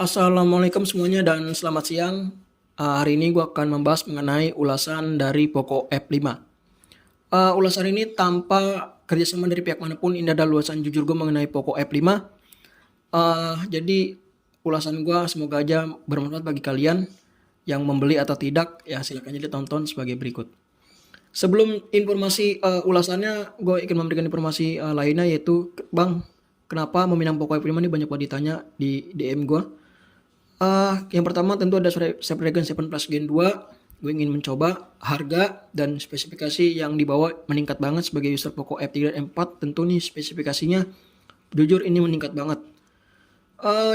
Assalamualaikum semuanya dan selamat siang. Hari ini gue akan membahas mengenai ulasan dari Poco F5. Ulasan ini tanpa kerjasama dari pihak manapun, ini adalah ulasan jujur gue mengenai Poco F5. Jadi ulasan gue semoga aja bermanfaat bagi kalian yang membeli atau tidak. Ya silakan aja ditonton sebagai berikut. Sebelum informasi ulasannya, gue ingin memberikan informasi lainnya, yaitu Bang, kenapa meminang Poco F5 ini banyak banget ditanya di DM gue. Yang pertama tentu ada Snapdragon 7 Plus Gen 2. Gue ingin mencoba harga dan spesifikasi yang dibawa meningkat banget sebagai user Poco F3 dan F4. Tentu nih spesifikasinya jujur ini meningkat banget.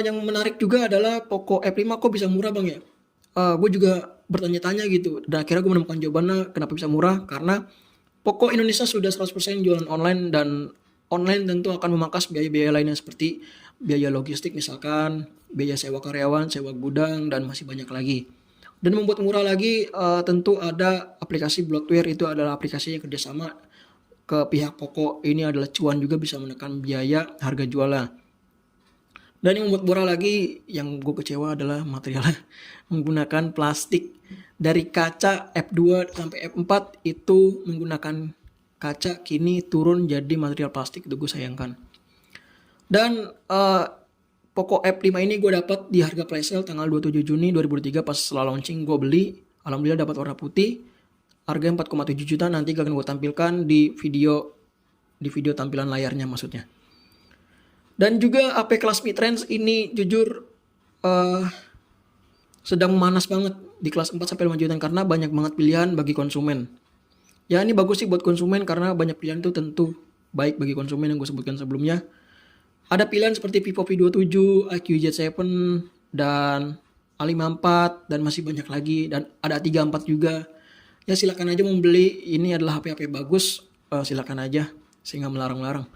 Yang menarik juga adalah Poco F5 kok bisa murah bang ya. Gue juga bertanya-tanya gitu. Dan akhirnya gue menemukan jawabannya kenapa bisa murah. Karena Poco Indonesia sudah 100% jualan online, dan online tentu akan memangkas biaya-biaya lainnya seperti biaya logistik misalkan, biaya sewa karyawan, sewa gudang, dan masih banyak lagi. Dan membuat murah lagi, tentu ada aplikasi Blockware, itu adalah aplikasi yang kerjasama ke pihak Poco. Ini adalah cuan juga, bisa menekan biaya harga jualnya. Dan yang membuat murah lagi, yang gue kecewa adalah materialnya menggunakan plastik. Dari kaca F2 sampai F4 itu menggunakan kaca, kini turun jadi material plastik, itu gue sayangkan. Dan Poco F5 ini gue dapat di harga flash sale tanggal 27 Juni 2023 pas setelah launching gue beli. Alhamdulillah dapat warna putih. Harganya 4,7 juta, nanti akan gue tampilkan di video tampilan layarnya maksudnya. Dan juga AP kelas mid-range ini jujur sedang memanas banget di kelas 4 sampai 5 jutaan karena banyak banget pilihan bagi konsumen. Ya ini bagus sih buat konsumen karena banyak pilihan itu tentu baik bagi konsumen yang gue sebutkan sebelumnya. Ada pilihan seperti Vivo V27, IQ Z7, dan A54, dan masih banyak lagi. Dan ada A34 juga. Ya silakan aja membeli, ini adalah HP-HP bagus, silakan aja, saya nggak melarang-larang.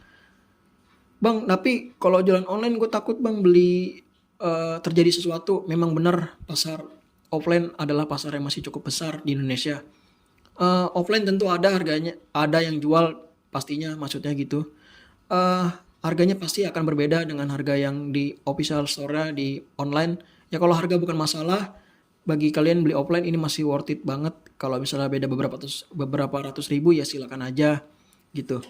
Bang, tapi kalau jualan online gue takut bang beli terjadi sesuatu. Memang benar pasar offline adalah pasar yang masih cukup besar di Indonesia. Offline tentu ada harganya, ada yang jual pastinya, maksudnya gitu. Harganya pasti akan berbeda dengan harga yang di official store di online. Ya kalau harga bukan masalah, bagi kalian beli offline ini masih worth it banget. Kalau misalnya beda beberapa ratus ribu ya silakan aja gitu.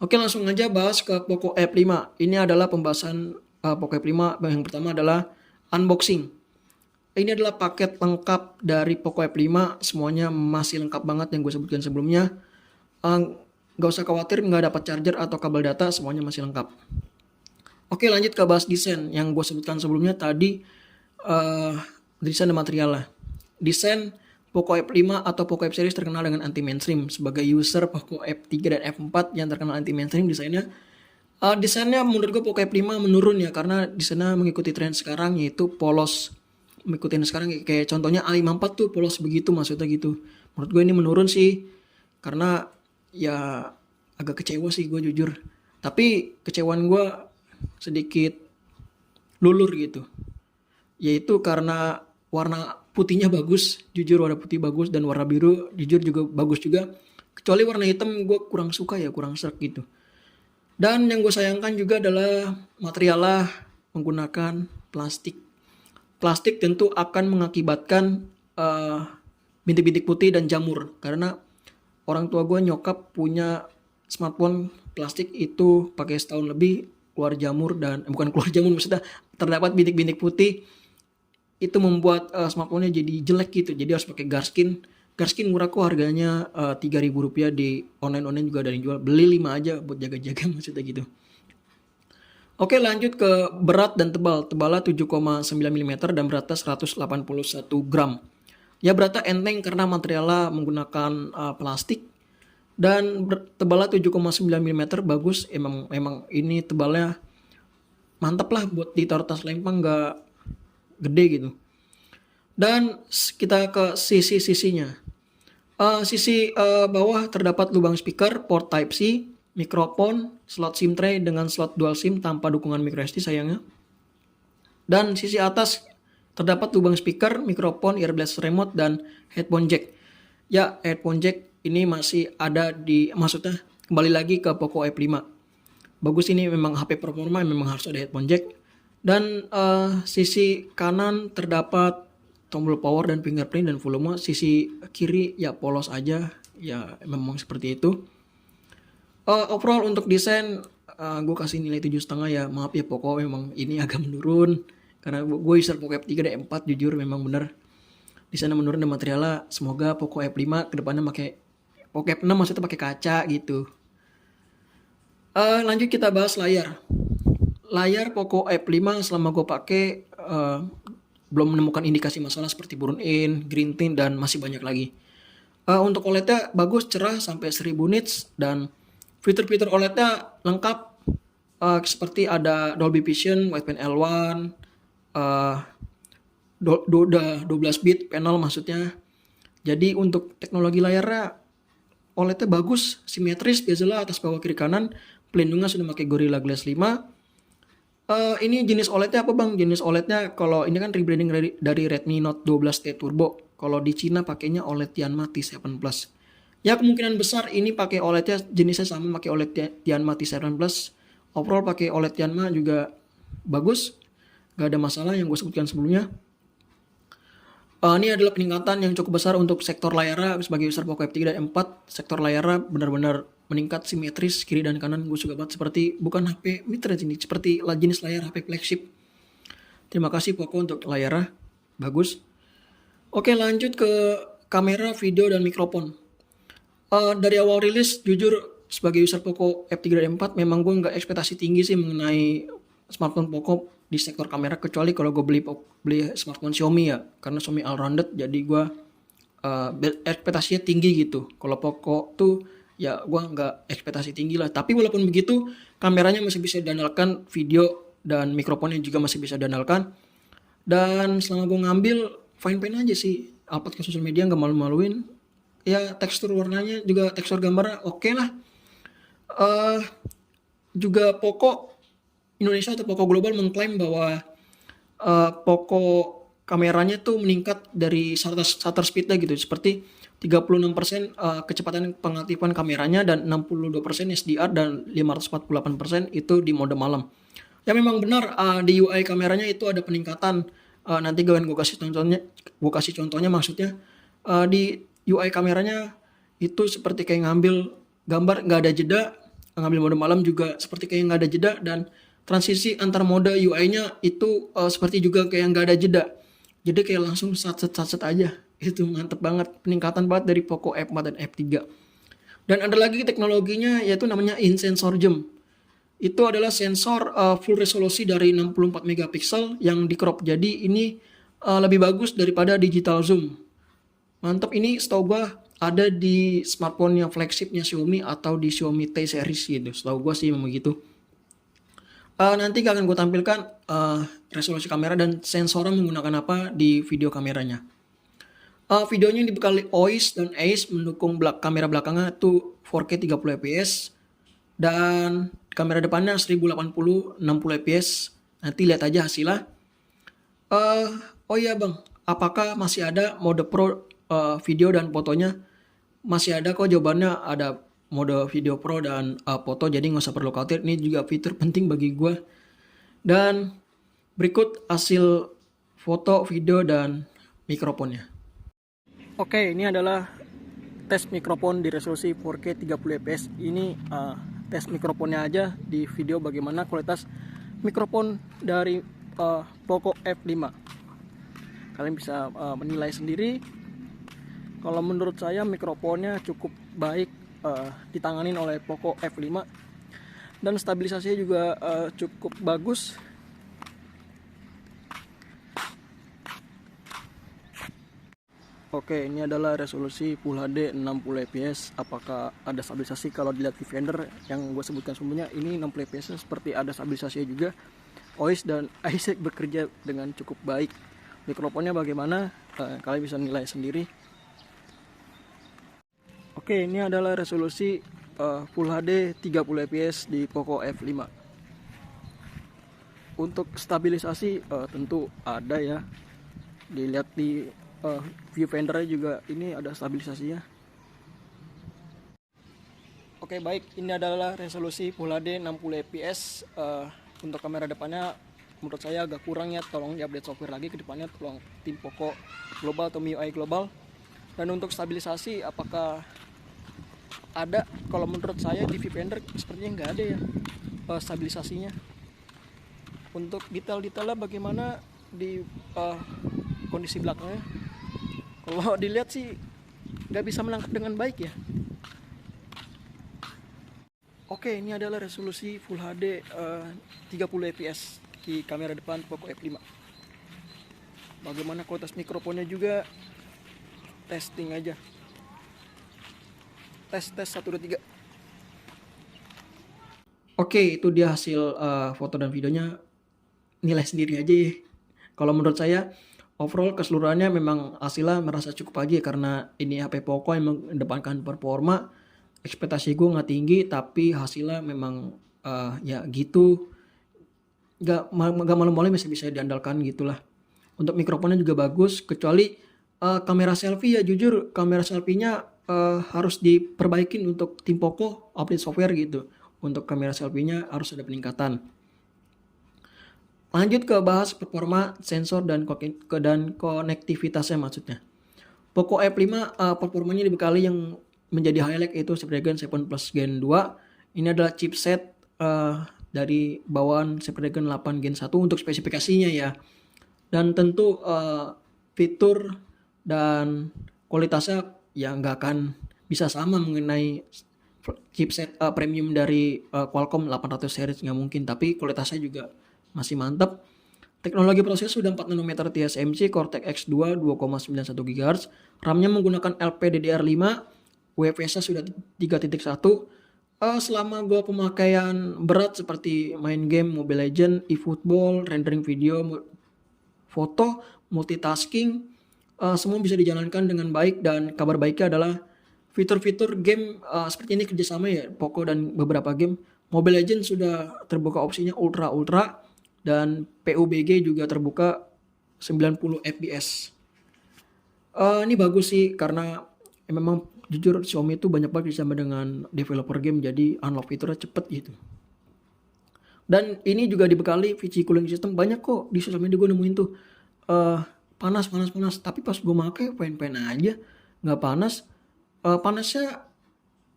Oke, langsung aja bahas ke Poco F5. Ini adalah pembahasan Poco F5. Yang pertama adalah unboxing. Ini adalah paket lengkap dari Poco F5. Semuanya masih lengkap banget yang gue sebutkan sebelumnya. Gak usah khawatir nggak dapat charger atau kabel data, semuanya masih lengkap. Oke, lanjut ke bahas desain yang gue sebutkan sebelumnya tadi. Desain dan materialnya. Desain Poco F5 atau Poco F series terkenal dengan anti mainstream. Sebagai user Poco F3 dan F4 yang terkenal anti mainstream, desainnya menurut gue Poco F5 menurun ya, karena desainnya mengikuti tren sekarang yaitu polos. Mengikuti sekarang kayak contohnya A54 tuh polos begitu, maksudnya gitu. Menurut gue ini menurun sih, karena ya agak kecewa sih gue jujur. Tapi kecewaan gue sedikit lulur gitu. Yaitu karena warna putihnya bagus, jujur warna putih bagus, dan warna biru jujur juga bagus juga. Kecuali warna hitam gue kurang suka ya, kurang serak gitu. Dan yang gue sayangkan juga adalah materialnya menggunakan plastik. Plastik tentu akan mengakibatkan bintik-bintik putih dan jamur, karena orang tua gue nyokap punya smartphone plastik itu pakai setahun lebih, keluar jamur, dan bukan keluar jamur, maksudnya terdapat bintik-bintik putih. Itu membuat smartphone-nya jadi jelek gitu. Jadi harus pakai Garskin. Garskin murah kok, harganya Rp3.000 di online juga ada yang jual. Beli 5 aja buat jaga-jaga, maksudnya gitu. Oke, lanjut ke berat dan tebal. Tebalnya 7,9 mm dan beratnya 181 gram. Ya beratnya enteng karena materialnya menggunakan plastik, dan tebalnya 7,9 mm bagus. Emang ini tebalnya mantap lah buat ditaruh tas lempang, nggak gede gitu. Dan kita ke sisi-sisinya. Sisi bawah terdapat lubang speaker, port Type C, mikrofon, slot SIM tray dengan slot dual SIM tanpa dukungan microSD sayangnya. Dan sisi atas terdapat lubang speaker, mikrofon, earblast remote, dan headphone jack. Ya, headphone jack ini masih ada maksudnya kembali lagi ke Poco F5. Bagus, ini memang HP performa, memang harus ada headphone jack. Dan sisi kanan terdapat tombol power dan fingerprint dan volume. Sisi kiri ya polos aja, ya memang seperti itu. Overall untuk desain gue kasih nilai 7,5 ya. Maaf ya Poco, memang ini agak menurun karena gue user Poco F3 dan F4, jujur memang bener desainnya menurun dan materialnya. Semoga Poco F5 kedepannya pakai Poco F6 maksudnya pakai kaca gitu. Lanjut kita bahas layar. Layar Poco F5 selama gue pakai belum menemukan indikasi masalah seperti burn in, green tint, dan masih banyak lagi. Untuk OLED-nya bagus, cerah sampai 1000 nits, dan fitur-fitur OLED-nya lengkap seperti ada Dolby Vision, Wideband L1, 12 bit panel maksudnya. Jadi untuk teknologi layarnya OLED-nya bagus, simetris, bezel atas bawah kiri kanan, pelindungnya sudah pakai Gorilla Glass 5. Ini jenis OLED-nya apa bang? Jenis OLED-nya kalau ini kan rebranding dari Redmi Note 12T Turbo. Kalau di Cina pakainya OLED Tianma T7 Plus. Ya kemungkinan besar ini pakai OLED-nya jenisnya sama, pakai OLED Tianma T7 Plus. Overall pakai OLED Tianma juga bagus, gak ada masalah yang gue sebutkan sebelumnya. Ini adalah peningkatan yang cukup besar untuk sektor layarnya sebagai user Poco F3 dan M4. Sektor layarnya benar-benar meningkat simetris kiri dan kanan. Gue suka banget, seperti bukan HP mid-range ini, seperti jenis layar HP flagship. Terima kasih Poco untuk layarnya, bagus. Oke, lanjut ke kamera, video, dan mikrofon. Dari awal rilis, jujur sebagai user Poco F3 dan M4 memang gue nggak ekspektasi tinggi sih mengenai smartphone Poco di sektor kamera, kecuali kalau gue beli smartphone Xiaomi ya, karena Xiaomi all-rounded, jadi gue ekspektasinya tinggi gitu. Kalau Poco tuh ya gue nggak ekspektasi tinggi lah, tapi walaupun begitu kameranya masih bisa diandalkan, video dan mikrofonnya juga masih bisa diandalkan. Dan selama gue ngambil fine-fine aja sih, upload ke sosial media nggak malu-maluin. Ya tekstur warnanya juga, tekstur gambarnya oke lah. Juga Poco Indonesia atau Poco Global mengklaim bahwa Poco kameranya tuh meningkat dari shutter speednya gitu, seperti 36% kecepatan pengaktifan kameranya dan 62% SDR dan 548% itu di mode malam. Ya memang benar, di UI kameranya itu ada peningkatan. Nanti gue kasih contohnya maksudnya. Di UI kameranya itu seperti kayak ngambil gambar nggak ada jeda, ngambil mode malam juga seperti kayak nggak ada jeda, dan transisi antar mode UI-nya itu seperti juga kayak nggak ada jeda. Jadi kayak langsung satset aja. Itu mantep banget, peningkatan banget dari Poco F4 dan F3. Dan ada lagi teknologinya yaitu namanya in-sensor zoom. Itu adalah sensor full resolusi dari 64 megapiksel yang di crop. Jadi ini lebih bagus daripada digital zoom. Mantap, ini setahu gua ada di smartphone yang flagshipnya Xiaomi atau di Xiaomi T series gitu. Setahu gua sih memang begitu. Nanti akan gue tampilkan resolusi kamera dan sensornya menggunakan apa di video kameranya. Videonya dibekali OIS dan AIS, mendukung kamera belakangnya itu 4K 30 fps dan kamera depannya 1080 60 fps. Nanti lihat aja hasilnya. Oh iya bang, apakah masih ada mode pro video dan fotonya? Masih ada kok, jawabannya ada mode video pro dan foto, jadi nggak usah perlu khawatir. Ini juga fitur penting bagi gue. Dan berikut hasil foto, video, dan mikrofonnya. Oke, ini adalah tes mikrofon di resolusi 4K 30 fps. Ini tes mikrofonnya aja, di video bagaimana kualitas mikrofon dari Poco F5. Kalian bisa menilai sendiri. Kalau menurut saya mikrofonnya cukup baik ditanganin oleh Poco F5, dan stabilisasinya juga cukup bagus. Oke, ini adalah resolusi Full HD 60 fps. Apakah ada stabilisasi? Kalau dilihat viewfinder yang gue sebutkan sebelumnya, ini 60 fps seperti ada stabilisasinya juga. OIS dan AIS bekerja dengan cukup baik. Mikrofonnya bagaimana? Kalian bisa nilai sendiri. Oke, ini adalah resolusi Full HD 30 fps di Poco F5. Untuk stabilisasi tentu ada ya. Dilihat di viewfindernya juga, ini ada stabilisasinya. Oke, baik, ini adalah resolusi Full HD 60 fps. Untuk kamera depannya menurut saya agak kurang ya, tolong diupdate software lagi ke depannya, tolong tim Poco Global atau MIUI Global. Dan untuk stabilisasi apakah ada? Kalau menurut saya di Vivender sepertinya nggak ada ya stabilisasinya. Untuk detail-detailnya bagaimana di kondisi belakangnya, kalau dilihat sih nggak bisa menangkap dengan baik ya. Oke, ini adalah resolusi Full HD 30 fps di kamera depan Poco F5. Bagaimana kualitas mikrofonnya juga, testing aja. Tes 1 2 3. Oke, itu dia hasil foto dan videonya. Nilai sendiri aja ya. Kalau menurut saya overall keseluruhannya memang hasilnya merasa cukup aja, karena ini HP Poco yang mengedepankan performa. Ekspektasi gue nggak tinggi, tapi hasilnya memang ya gitu, nggak malu-malu masih bisa diandalkan gitulah. Untuk mikrofonnya juga bagus, kecuali kamera selfie ya, jujur kamera selfie-nya harus diperbaikin untuk tim Poco update software gitu. Untuk kamera selfie-nya harus ada peningkatan. Lanjut ke bahas performa sensor dan konektivitasnya maksudnya. Poco F5 performanya dibekali yang menjadi highlight yaitu Snapdragon 7 Plus Gen 2. Ini adalah chipset dari bawaan Snapdragon 8 Gen 1 untuk spesifikasinya ya. Dan tentu fitur dan kualitasnya ya nggak akan bisa sama mengenai chipset premium dari Qualcomm 800 series, nggak mungkin, tapi kualitasnya juga masih mantap. Teknologi proses sudah 4 nanometer TSMC Cortex X2 2,91 GHz. RAM-nya menggunakan LPDDR5. UFS-nya sudah 3.1. Selama gua pemakaian berat seperti main game Mobile Legends, eFootball, rendering video, foto, multitasking, semua bisa dijalankan dengan baik. Dan kabar baiknya adalah fitur-fitur game seperti ini kerjasama ya Poco dan beberapa game. Mobile Legends sudah terbuka opsinya Ultra, dan PUBG juga terbuka 90 fps. Ini bagus sih, karena memang jujur Xiaomi itu banyak banget sama dengan developer game, jadi unlock fiturnya cepet gitu. Dan ini juga dibekali VC cooling system. Banyak kok di sosial media gue nemuin tuh panas, tapi pas gue pakai fine aja, nggak panas. Panasnya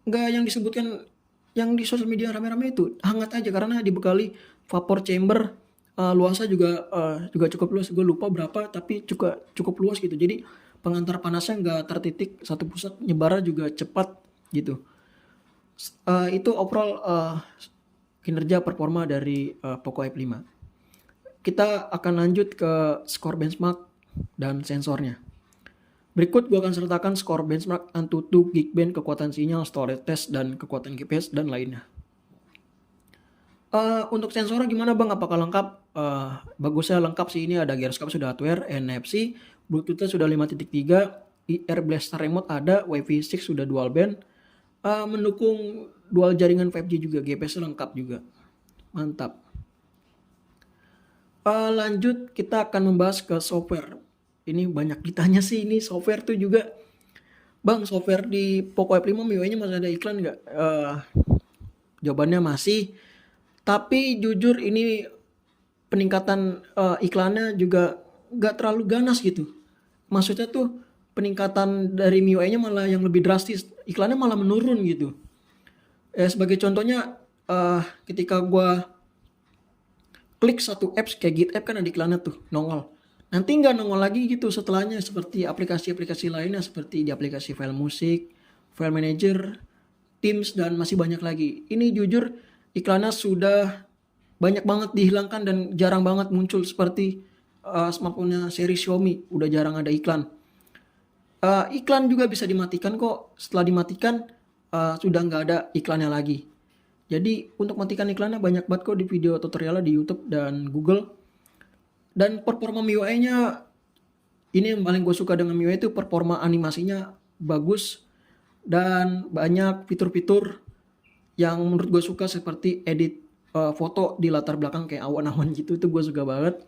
nggak yang disebutkan yang di sosial media rame-rame itu, hangat aja karena dibekali vapor chamber. Luasnya juga cukup luas, gue lupa berapa tapi cukup luas gitu, jadi pengantar panasnya nggak tertitik satu pusat, nyebarnya juga cepat gitu. Itu overall kinerja performa dari Poco F5. Kita akan lanjut ke skor benchmark dan sensornya. Berikut gue akan sertakan skor benchmark Antutu, Geekbench, kekuatan sinyal, storage test, dan kekuatan GPS dan lainnya. Untuk sensornya gimana bang? Apakah lengkap? Bagusnya lengkap sih, ini ada gyroscope sudah hardware, NFC, Bluetooth-nya sudah 5.3, Air Blaster remote ada, Wi-Fi 6 sudah dual band, mendukung dual jaringan 5G juga, GPS lengkap juga, mantap. Lanjut kita akan membahas ke software. Ini banyak ditanya sih, ini software tuh juga. Bang, software di Poco F5 MIUI-nya masih ada iklan nggak? Jawabannya masih. Tapi jujur ini peningkatan iklannya juga gak terlalu ganas gitu. Maksudnya tuh peningkatan dari MIUI-nya malah yang lebih drastis. Iklannya malah menurun gitu. Sebagai contohnya ketika gua klik satu apps kayak GitApp kan ada iklannya tuh nongol. Nanti nggak nongol lagi gitu setelahnya, seperti aplikasi-aplikasi lainnya seperti di aplikasi file musik, file manager, Teams, dan masih banyak lagi. Ini jujur iklannya sudah banyak banget dihilangkan dan jarang banget muncul, seperti smartphone-nya seri Xiaomi udah jarang ada iklan. Iklan juga bisa dimatikan kok. Setelah dimatikan sudah nggak ada iklannya lagi. Jadi untuk matikan iklannya banyak banget kok di video tutorialnya di YouTube dan Google. Dan performa MIUI-nya, ini yang paling gue suka dengan MIUI itu performa animasinya bagus dan banyak fitur-fitur yang menurut gue suka, seperti edit foto di latar belakang kayak awan-awan gitu, itu gue suka banget.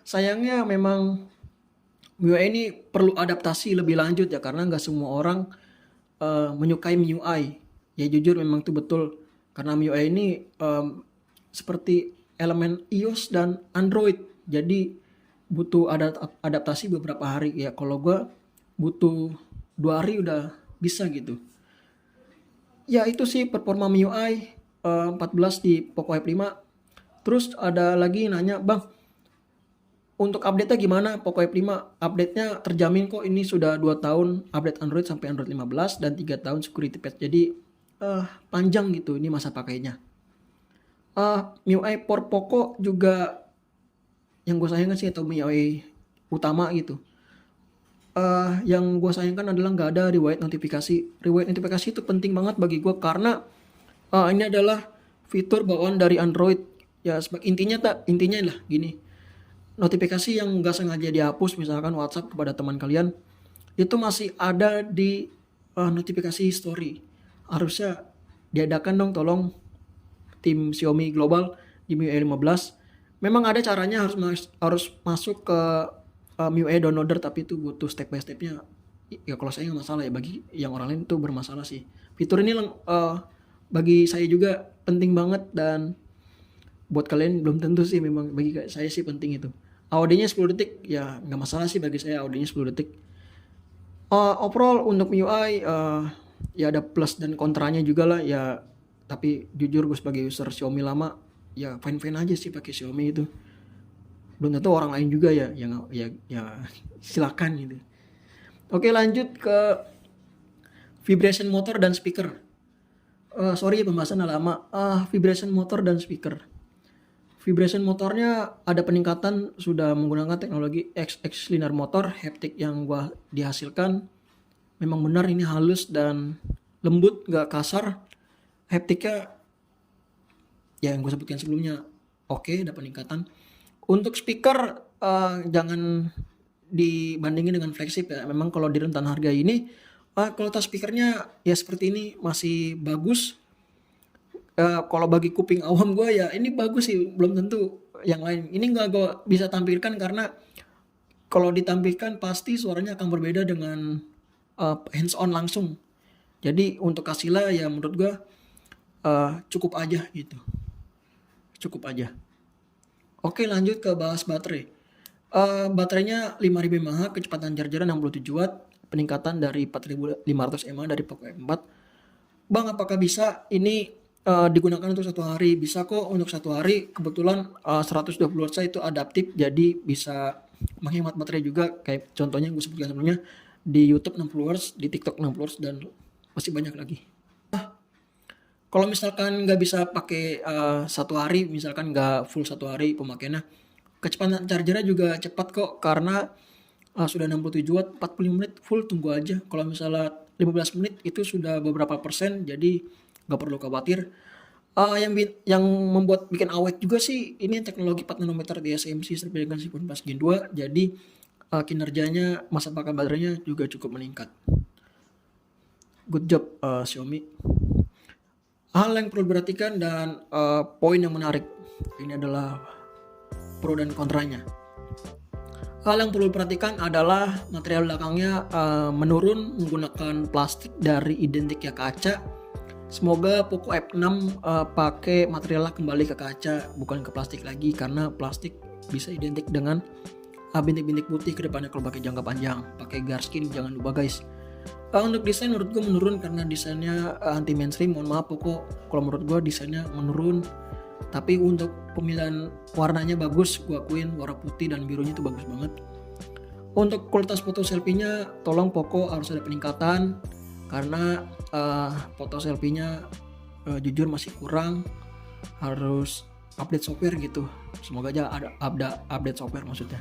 Sayangnya memang MIUI ini perlu adaptasi lebih lanjut ya, karena nggak semua orang menyukai MIUI. Ya jujur memang itu betul, karena MIUI ini seperti elemen iOS dan Android. Jadi butuh adaptasi beberapa hari ya. Kalau gue butuh 2 hari udah bisa gitu. Ya itu sih performa MIUI 14 di Poco F5. Terus ada lagi nanya, Bang, untuk update-nya gimana Poco F5? Update-nya terjamin kok, ini sudah 2 tahun update Android sampai Android 15 dan 3 tahun security patch. Jadi panjang gitu ini masa pakainya. MIUI for Poco juga yang gue sayangkan sih, atau MIUI utama gitu. Yang gue sayangkan adalah nggak ada riwayat notifikasi. Riwayat notifikasi itu penting banget bagi gue karena ini adalah fitur bawaan dari Android. Ya intinya lah gini. Notifikasi yang nggak sengaja dihapus, misalkan WhatsApp kepada teman kalian, itu masih ada di notifikasi story. Harusnya diadakan dong, tolong tim Xiaomi Global di MIUI 15. Memang ada caranya, harus masuk ke MIUI downloader, tapi itu butuh step by stepnya. Ya kalau saya nggak masalah ya, bagi yang orang lain itu bermasalah sih. Fitur ini bagi saya juga penting banget, dan buat kalian belum tentu sih. Memang bagi saya sih penting itu. Audionya 10 detik ya nggak masalah sih bagi saya, audionya 10 detik. Overall untuk MIUI ya ada plus dan kontranya juga lah ya. Tapi jujur gue sebagai user Xiaomi lama ya fine aja sih pakai Xiaomi itu. Belum tentu orang lain juga ya silakan gitu. Oke, lanjut ke vibration motor dan speaker. Sorry pembahasan lama. Vibration motor dan speaker. Vibration motornya ada peningkatan, sudah menggunakan teknologi XX linear motor. Haptic yang gua dihasilkan memang benar ini halus dan lembut, gak kasar. Hapticnya ya yang gue sebutkan sebelumnya oke, ada peningkatan. Untuk speaker jangan dibandingin dengan flagship ya. Memang kalau di rentan harga ini kualitas speakernya ya seperti ini masih bagus. Kalau bagi kuping awam gue ya ini bagus sih, belum tentu yang lain. Ini nggak gue bisa tampilkan karena kalau ditampilkan pasti suaranya akan berbeda dengan hands on langsung. Jadi untuk Kasila ya menurut gue cukup aja gitu. Cukup aja. Oke, lanjut ke bahas baterai. Baterainya 5000 mAh, kecepatan chargeran 67 watt, peningkatan dari 4500 mAh dari Poco F4. Bang, apakah bisa ini digunakan untuk 1 hari? Bisa kok untuk 1 hari. Kebetulan 120 Hz itu adaptif, jadi bisa menghemat baterai juga. Kayak contohnya yang gue sebutkan sebelumnya, di YouTube 60 Hz, di TikTok 60 Hz, dan masih banyak lagi. Kalau misalkan nggak bisa pakai 1 hari, misalkan nggak full 1 hari pemakaiannya, kecepatan chargernya juga cepat kok, karena sudah 67 watt, 45 menit full, tunggu aja. Kalau misalnya 15 menit itu sudah beberapa persen, jadi nggak perlu khawatir. Yang membuat bikin awet juga sih, ini teknologi 4 nanometer TSMC Snapdragon 4 Gen 2, jadi kinerjanya, masa pakai baterainya juga cukup meningkat. Good job Xiaomi. Hal yang perlu diperhatikan dan poin yang menarik, ini adalah pro dan kontranya. Hal yang perlu diperhatikan adalah material belakangnya menurun menggunakan plastik dari identik ya kaca. Semoga Poco F6 pakai materialnya kembali ke kaca, bukan ke plastik lagi, karena plastik bisa identik dengan bintik-bintik putih ke depannya kalau pakai jangka panjang. Pakai Garskin jangan lupa guys. Untuk desain menurut gue menurun karena desainnya anti mainstream. Mohon maaf Poco, kalau menurut gue desainnya menurun. Tapi untuk pemilihan warnanya bagus, gue akuin warna putih dan birunya itu bagus banget. Untuk kualitas foto selfie-nya, tolong Poco harus ada peningkatan, karena foto selfie-nya jujur masih kurang. Harus update software gitu. Semoga aja ada update software maksudnya.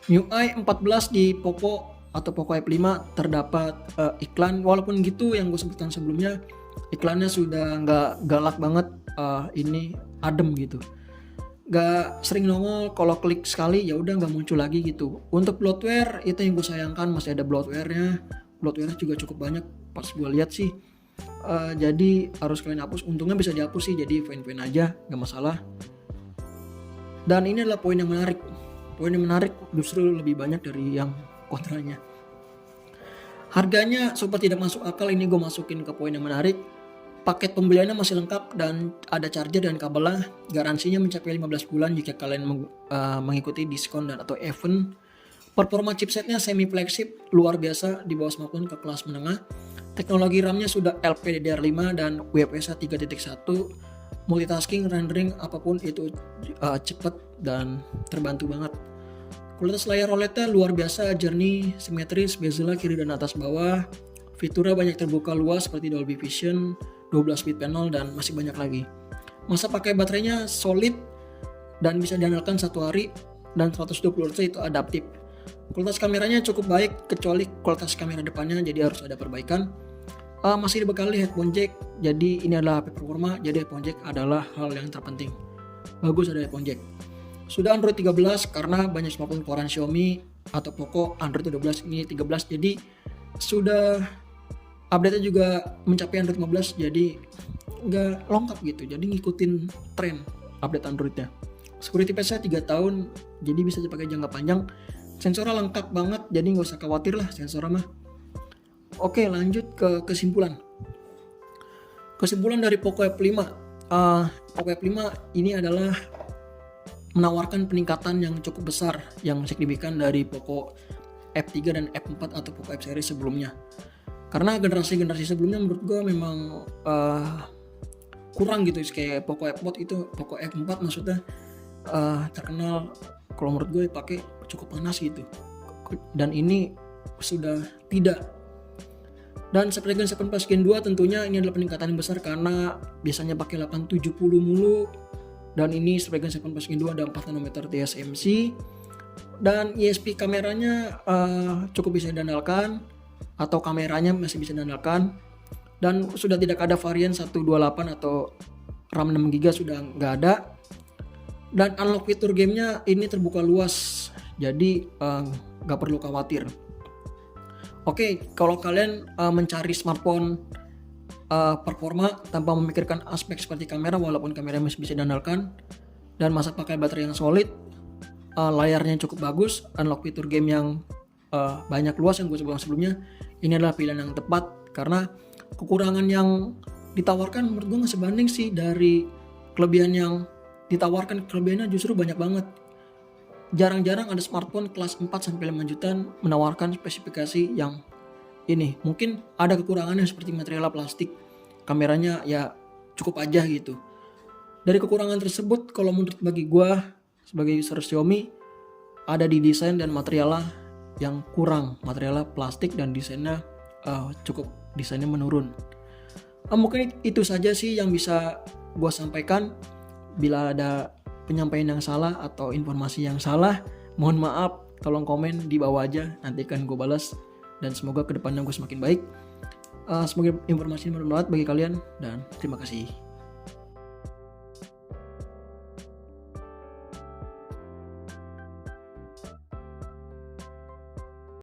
MIUI 14 di Poco atau Poco F5 terdapat iklan. Walaupun gitu, yang gue sebutkan sebelumnya, iklannya sudah nggak galak banget, ini adem gitu, nggak sering nongol. Kalau klik sekali ya udah nggak muncul lagi gitu. Untuk bloatware itu yang gue sayangkan, masih ada bloatware-nya juga cukup banyak pas gue lihat sih. Jadi harus kalian hapus. Untungnya bisa dihapus sih, jadi fine aja, nggak masalah. Dan ini adalah poin yang menarik. Poin yang menarik justru lebih banyak dari yang kontranya. Harganya super tidak masuk akal. Ini gue masukin ke poin yang menarik. Paket pembeliannya masih lengkap dan ada charger dan kabelnya. Garansinya mencapai 15 bulan jika kalian mengikuti diskon dan atau event. Performa chipsetnya semi flagship, luar biasa di bawah smartphone ke kelas menengah. Teknologi RAM-nya sudah LPDDR5 dan UFS 3.1. Multitasking, rendering, apapun itu cepat dan terbantu banget. Kualitas layar OLED-nya luar biasa, jernih, simetris, bezel kiri dan atas bawah. Fiturnya banyak terbuka luas seperti Dolby Vision, 12 bit panel, dan masih banyak lagi. Masa pakai baterainya solid dan bisa diandalkan 1 hari, dan 120Hz itu adaptif. Kualitas kameranya cukup baik kecuali kualitas kamera depannya, jadi harus ada perbaikan. Masih dibekali headphone jack, jadi ini adalah HP performa, jadi headphone jack adalah hal yang terpenting. Bagus ada headphone jack. Sudah Android 13 karena banyak smartphone keluaran Xiaomi atau Poco Android 12, ini 13, jadi sudah update-nya juga mencapai Android 15, jadi nggak lengkap gitu, jadi ngikutin tren update Android-nya. Security patch-nya 3 tahun, jadi bisa dipakai jangka panjang. Sensornya lengkap banget, jadi nggak usah khawatir lah sensornya mah. Oke, lanjut ke kesimpulan. Kesimpulan dari Poco F5. Poco F5 ini adalah menawarkan peningkatan yang cukup besar, yang signifikan dari Poco F3 dan F4 atau Poco F series sebelumnya. Karena generasi sebelumnya menurut gue memang kurang gitu, kayak Poco F4 itu, Poco F4 maksudnya terkenal kalau menurut gue pakai cukup panas gitu, dan ini sudah tidak. Dan Snapdragon 7 Plus Gen 2 tentunya ini adalah peningkatan yang besar karena biasanya pakai 870 mulu, dan ini Snapdragon 7 Plus Gen 2 ada 4 nanometer TSMC, dan ISP kameranya cukup bisa diandalkan, atau kameranya masih bisa diandalkan, dan sudah tidak ada varian 128 atau RAM 6GB sudah nggak ada, dan unlock fitur gamenya ini terbuka luas, jadi nggak perlu khawatir. Oke, kalau kalian mencari smartphone performa tanpa memikirkan aspek seperti kamera, walaupun kamera masih bisa diandalkan, dan masa pakai baterai yang solid, layarnya cukup bagus, unlock fitur game yang banyak luas yang gue sebutkan sebelumnya, ini adalah pilihan yang tepat karena kekurangan yang ditawarkan menurut gue nggak sebanding sih dari kelebihan yang ditawarkan. Kelebihannya justru banyak banget. Jarang-jarang ada smartphone kelas 4-5 jutaan menawarkan spesifikasi yang ini. Mungkin ada kekurangannya seperti material plastik, kameranya ya cukup aja gitu. Dari kekurangan tersebut, kalau menurut bagi gue sebagai user Xiaomi, ada di desain dan materialnya yang kurang. Materialnya plastik dan desainnya desainnya menurun. Mungkin itu saja sih yang bisa gue sampaikan. Bila ada penyampaian yang salah atau informasi yang salah, mohon maaf, tolong komen di bawah aja, nanti akan gue balas, dan semoga kedepannya gue semakin baik. Semoga informasi ini bermanfaat bagi kalian, dan terima kasih.